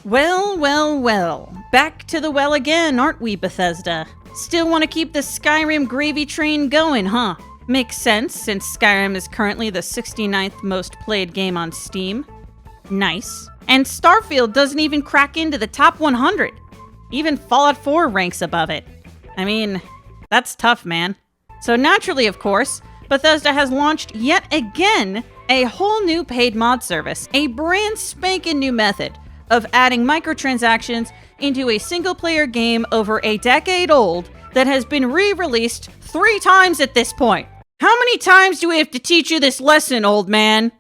Well, well, well. Back to the well again, aren't we, Bethesda? Still want to keep the Skyrim gravy train going, huh? Makes sense, since Skyrim is currently the 69th most played game on Steam. Nice. And Starfield doesn't even crack into the top 100. Even Fallout 4 ranks above it. I mean, that's tough, man. So naturally, of course, Bethesda has launched yet again a whole new paid mod service, a brand spanking new method of adding microtransactions into a single-player game over a decade old that has been re-released 3 times at this point. How many times do we have to teach you this lesson, old man?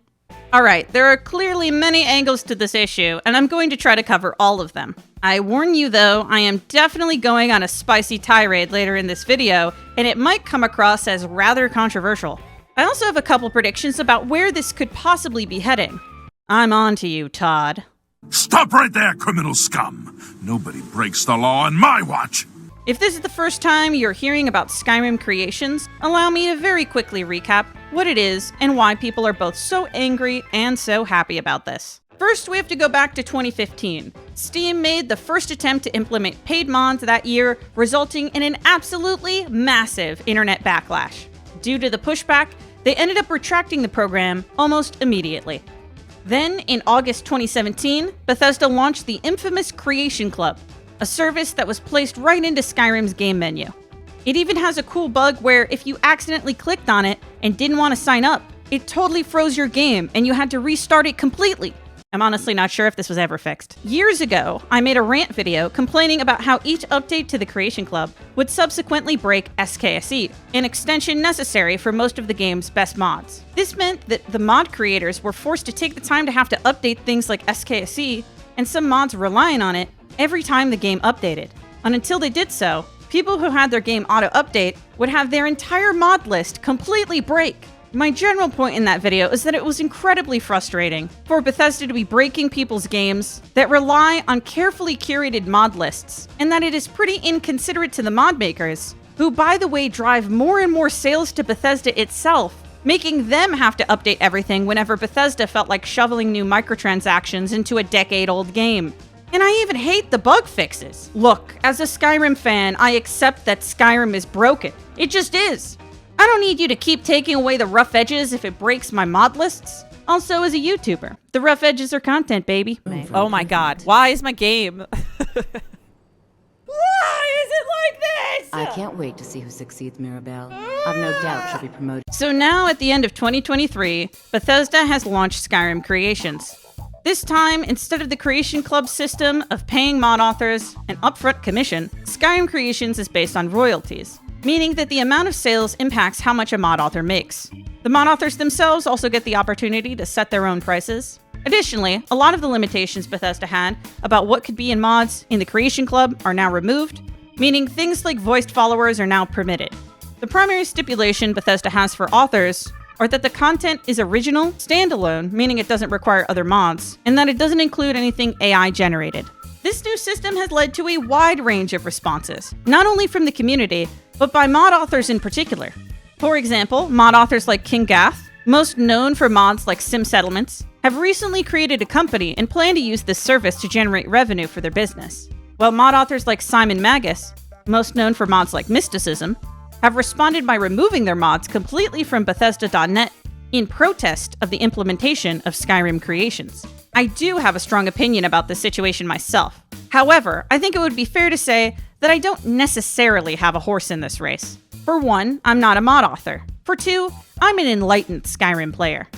Alright, there are clearly many angles to this issue, and I'm going to try to cover all of them. I warn you though, I am definitely going on a spicy tirade later in this video, and it might come across as rather controversial. I also have a couple predictions about where this could possibly be heading. I'm on to you, Todd. Stop right there, criminal scum! Nobody breaks the law on my watch! If this is the first time you're hearing about Skyrim Creations, allow me to very quickly recap what it is and why people are both so angry and so happy about this. First, we have to go back to 2015. Steam made the first attempt to implement paid mods that year, resulting in an absolutely massive internet backlash. Due to the pushback, they ended up retracting the program almost immediately. Then, in August 2017, Bethesda launched the infamous Creation Club, a service that was placed right into Skyrim's game menu. It even has a cool bug where if you accidentally clicked on it and didn't want to sign up, it totally froze your game and you had to restart it completely. I'm honestly not sure if this was ever fixed. Years ago, I made a rant video complaining about how each update to the Creation Club would subsequently break SKSE, an extension necessary for most of the game's best mods. This meant that the mod creators were forced to take the time to have to update things like SKSE, and some mods relying on it every time the game updated. And until they did so, people who had their game auto-update would have their entire mod list completely break. My general point in that video is that it was incredibly frustrating for Bethesda to be breaking people's games that rely on carefully curated mod lists, and that it is pretty inconsiderate to the mod makers, who by the way drive more and more sales to Bethesda itself, making them have to update everything whenever Bethesda felt like shoveling new microtransactions into a decade-old game. And I even hate the bug fixes. Look, as a Skyrim fan, I accept that Skyrim is broken. It just is. I don't need you to keep taking away the rough edges if it breaks my mod lists. Also, as a YouTuber, the rough edges are content, baby. Oh my god, why is my game? Why is it like this? I can't wait to see who succeeds, Mirabelle. I've no doubt she'll be promoted. So now, at the end of 2023, Bethesda has launched Skyrim Creations. This time, instead of the Creation Club system of paying mod authors an upfront commission, Skyrim Creations is based on royalties, meaning that the amount of sales impacts how much a mod author makes. The mod authors themselves also get the opportunity to set their own prices. Additionally, a lot of the limitations Bethesda had about what could be in mods in the Creation Club are now removed, meaning things like voiced followers are now permitted. The primary stipulation Bethesda has for authors are that the content is original, standalone, meaning it doesn't require other mods, and that it doesn't include anything AI generated. This new system has led to a wide range of responses, not only from the community, but by mod authors in particular. For example, mod authors like King Gath, most known for mods like Sim Settlements, have recently created a company and plan to use this service to generate revenue for their business. While mod authors like Simon Magus, most known for mods like Mysticism, have responded by removing their mods completely from Bethesda.net in protest of the implementation of Skyrim Creations. I do have a strong opinion about this situation myself. However, I think it would be fair to say that I don't necessarily have a horse in this race. For one, I'm not a mod author. For two, I'm an enlightened Skyrim player.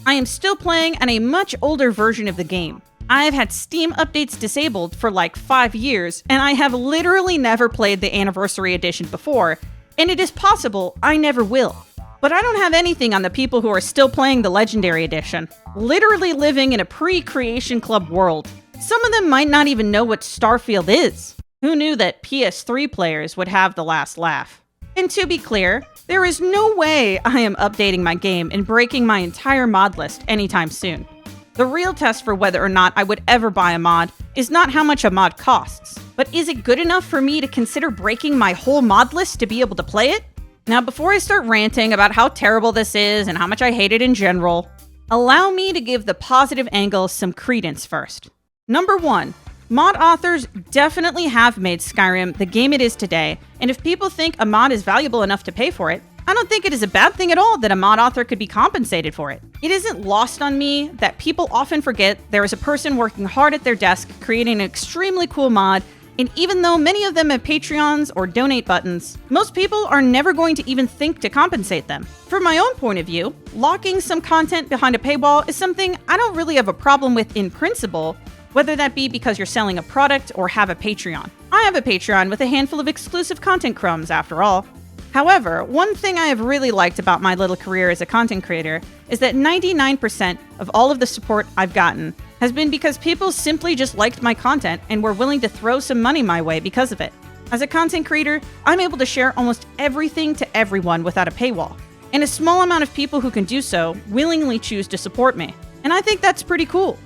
I am still playing on a much older version of the game. I've had Steam updates disabled for like 5 years, and I have literally never played the Anniversary Edition before, and it is possible I never will. But I don't have anything on the people who are still playing the Legendary Edition, literally living in a pre-Creation Club world. Some of them might not even know what Starfield is. Who knew that PS3 players would have the last laugh? And to be clear, there is no way I am updating my game and breaking my entire mod list anytime soon. The real test for whether or not I would ever buy a mod is not how much a mod costs, but is it good enough for me to consider breaking my whole mod list to be able to play it? Now, before I start ranting about how terrible this is and how much I hate it in general, allow me to give the positive angle some credence first. Number 1, Mod authors definitely have made Skyrim the game it is today, and if people think a mod is valuable enough to pay for it, I don't think it is a bad thing at all that a mod author could be compensated for it. It isn't lost on me that people often forget there is a person working hard at their desk creating an extremely cool mod, and even though many of them have Patreons or donate buttons, most people are never going to even think to compensate them. From my own point of view, locking some content behind a paywall is something I don't really have a problem with in principle, whether that be because you're selling a product or have a Patreon. I have a Patreon with a handful of exclusive content crumbs after all. However, one thing I have really liked about my little career as a content creator is that 99% of all of the support I've gotten has been because people simply just liked my content and were willing to throw some money my way because of it. As a content creator, I'm able to share almost everything to everyone without a paywall, and a small amount of people who can do so willingly choose to support me, and I think that's pretty cool.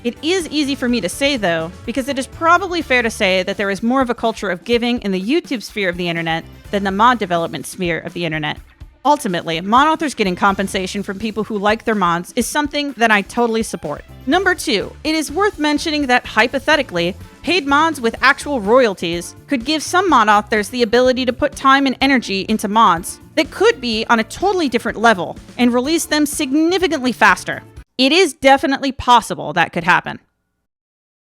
It is easy for me to say, though, because it is probably fair to say that there is more of a culture of giving in the YouTube sphere of the internet than the mod development sphere of the internet. Ultimately, mod authors getting compensation from people who like their mods is something that I totally support. Number 2, it is worth mentioning that, hypothetically, paid mods with actual royalties could give some mod authors the ability to put time and energy into mods that could be on a totally different level and release them significantly faster. It is definitely possible that could happen.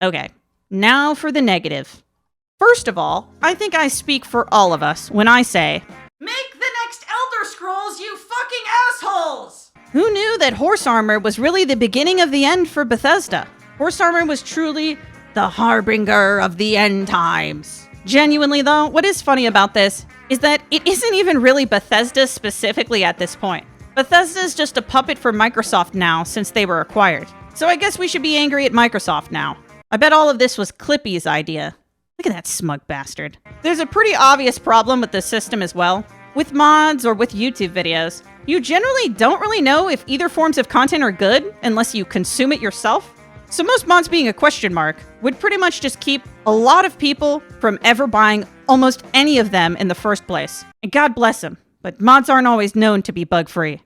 Okay, now for the negative. First of all, I think I speak for all of us when I say, make the next Elder Scrolls, you fucking assholes! Who knew that horse armor was really the beginning of the end for Bethesda? Horse armor was truly the harbinger of the end times. Genuinely though, what is funny about this is that it isn't even really Bethesda specifically at this point. Bethesda is just a puppet for Microsoft now since they were acquired. So I guess we should be angry at Microsoft now. I bet all of this was Clippy's idea. Look at that smug bastard. There's a pretty obvious problem with this system as well. With mods or with YouTube videos, you generally don't really know if either forms of content are good unless you consume it yourself. So most mods being a question mark would pretty much just keep a lot of people from ever buying almost any of them in the first place. And God bless them. But mods aren't always known to be bug-free.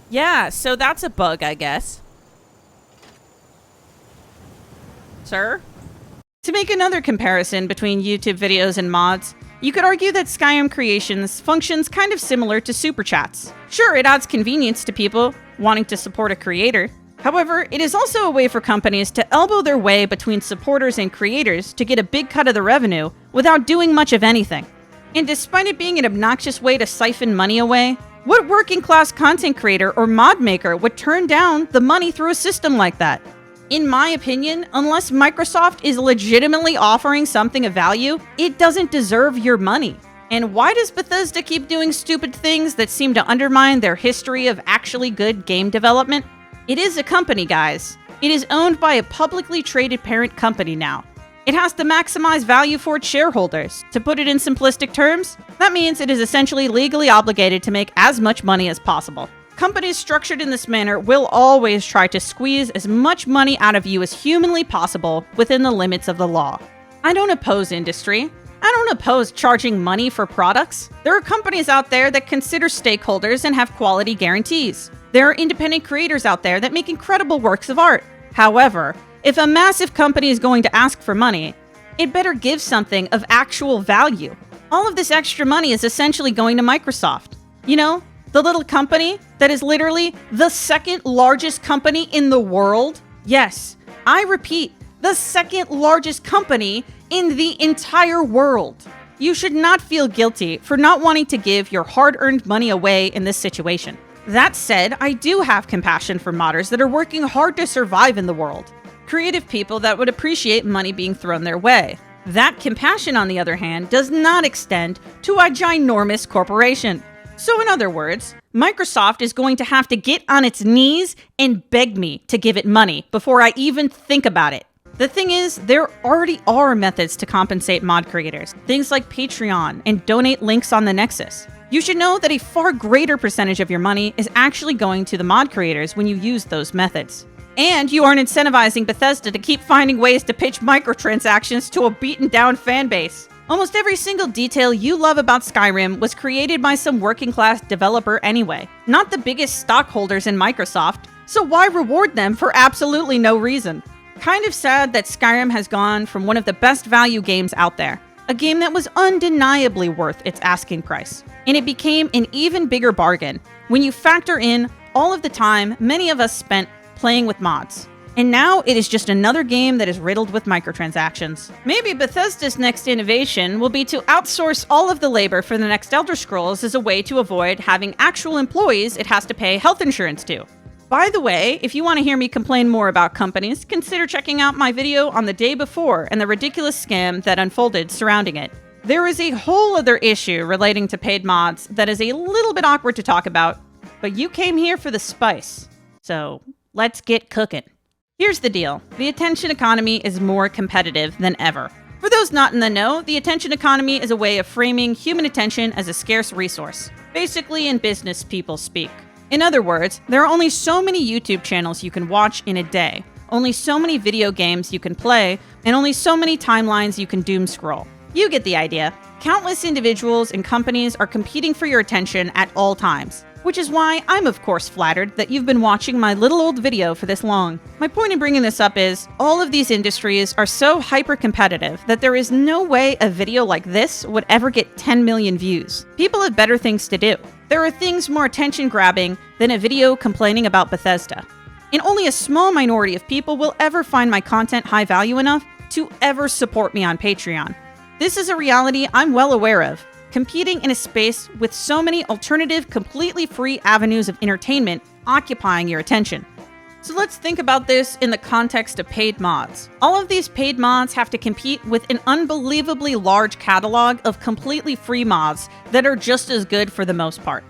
Yeah, so that's a bug, I guess. Sir? To make another comparison between YouTube videos and mods, you could argue that Skyrim Creations functions kind of similar to Super Chats. Sure, it adds convenience to people wanting to support a creator. However, it is also a way for companies to elbow their way between supporters and creators to get a big cut of the revenue without doing much of anything. And despite it being an obnoxious way to siphon money away, what working-class content creator or mod maker would turn down the money through a system like that? In my opinion, unless Microsoft is legitimately offering something of value, it doesn't deserve your money. And why does Bethesda keep doing stupid things that seem to undermine their history of actually good game development? It is a company, guys. It is owned by a publicly traded parent company now. It has to maximize value for its shareholders. To put it in simplistic terms, that means it is essentially legally obligated to make as much money as possible. Companies structured in this manner will always try to squeeze as much money out of you as humanly possible within the limits of the law. I don't oppose industry. I don't oppose charging money for products. There are companies out there that consider stakeholders and have quality guarantees. There are independent creators out there that make incredible works of art. However, if a massive company is going to ask for money, it better give something of actual value. All of this extra money is essentially going to Microsoft. You know, the little company that is literally the second largest company in the world. Yes, I repeat, the second largest company in the entire world. You should not feel guilty for not wanting to give your hard-earned money away in this situation. That said, I do have compassion for modders that are working hard to survive in the world. Creative people that would appreciate money being thrown their way. That compassion, on the other hand, does not extend to a ginormous corporation. So in other words, Microsoft is going to have to get on its knees and beg me to give it money before I even think about it. The thing is, there already are methods to compensate mod creators, things like Patreon and donate links on the Nexus. You should know that a far greater percentage of your money is actually going to the mod creators when you use those methods. And you aren't incentivizing Bethesda to keep finding ways to pitch microtransactions to a beaten-down fanbase. Almost every single detail you love about Skyrim was created by some working-class developer anyway, not the biggest stockholders in Microsoft, so why reward them for absolutely no reason? Kind of sad that Skyrim has gone from one of the best value games out there, a game that was undeniably worth its asking price, and it became an even bigger bargain when you factor in all of the time many of us spent playing with mods. And now it is just another game that is riddled with microtransactions. Maybe Bethesda's next innovation will be to outsource all of the labor for the next Elder Scrolls as a way to avoid having actual employees it has to pay health insurance to. By the way, if you want to hear me complain more about companies, consider checking out my video on the day before and the ridiculous scam that unfolded surrounding it. There is a whole other issue relating to paid mods that is a little bit awkward to talk about, but you came here for the spice. So let's get cooking. Here's the deal. The attention economy is more competitive than ever. For those not in the know, the attention economy is a way of framing human attention as a scarce resource, basically in business people speak. In other words, there are only so many YouTube channels you can watch in a day, only so many video games you can play, and only so many timelines you can doom scroll. You get the idea. Countless individuals and companies are competing for your attention at all times, which is why I'm of course flattered that you've been watching my little old video for this long. My point in bringing this up is, all of these industries are so hyper-competitive that there is no way a video like this would ever get 10 million views. People have better things to do. There are things more attention-grabbing than a video complaining about Bethesda. And only a small minority of people will ever find my content high value enough to ever support me on Patreon. This is a reality I'm well aware of. Competing in a space with so many alternative, completely free avenues of entertainment occupying your attention. So let's think about this in the context of paid mods. All of these paid mods have to compete with an unbelievably large catalog of completely free mods that are just as good for the most part.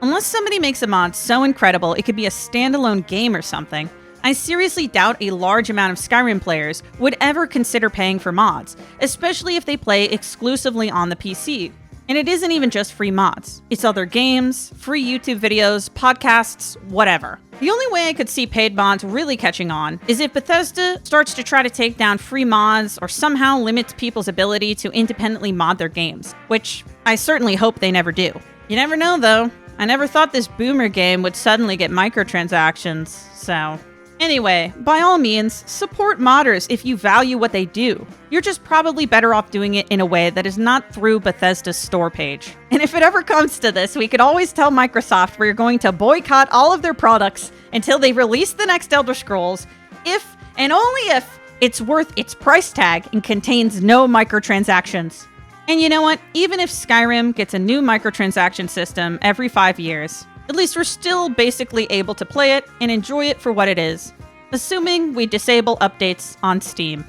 Unless somebody makes a mod so incredible it could be a standalone game or something, I seriously doubt a large amount of Skyrim players would ever consider paying for mods, especially if they play exclusively on the PC. And it isn't even just free mods. It's other games, free YouTube videos, podcasts, whatever. The only way I could see paid mods really catching on is if Bethesda starts to try to take down free mods or somehow limits people's ability to independently mod their games, which I certainly hope they never do. You never know though. I never thought this boomer game would suddenly get microtransactions, so... Anyway, by all means, support modders if you value what they do. You're just probably better off doing it in a way that is not through Bethesda's store page. And if it ever comes to this, we could always tell Microsoft we're going to boycott all of their products until they release the next Elder Scrolls, if and only if it's worth its price tag and contains no microtransactions. And you know what? Even if Skyrim gets a new microtransaction system every 5 years, at least we're still basically able to play it and enjoy it for what it is, assuming we disable updates on Steam.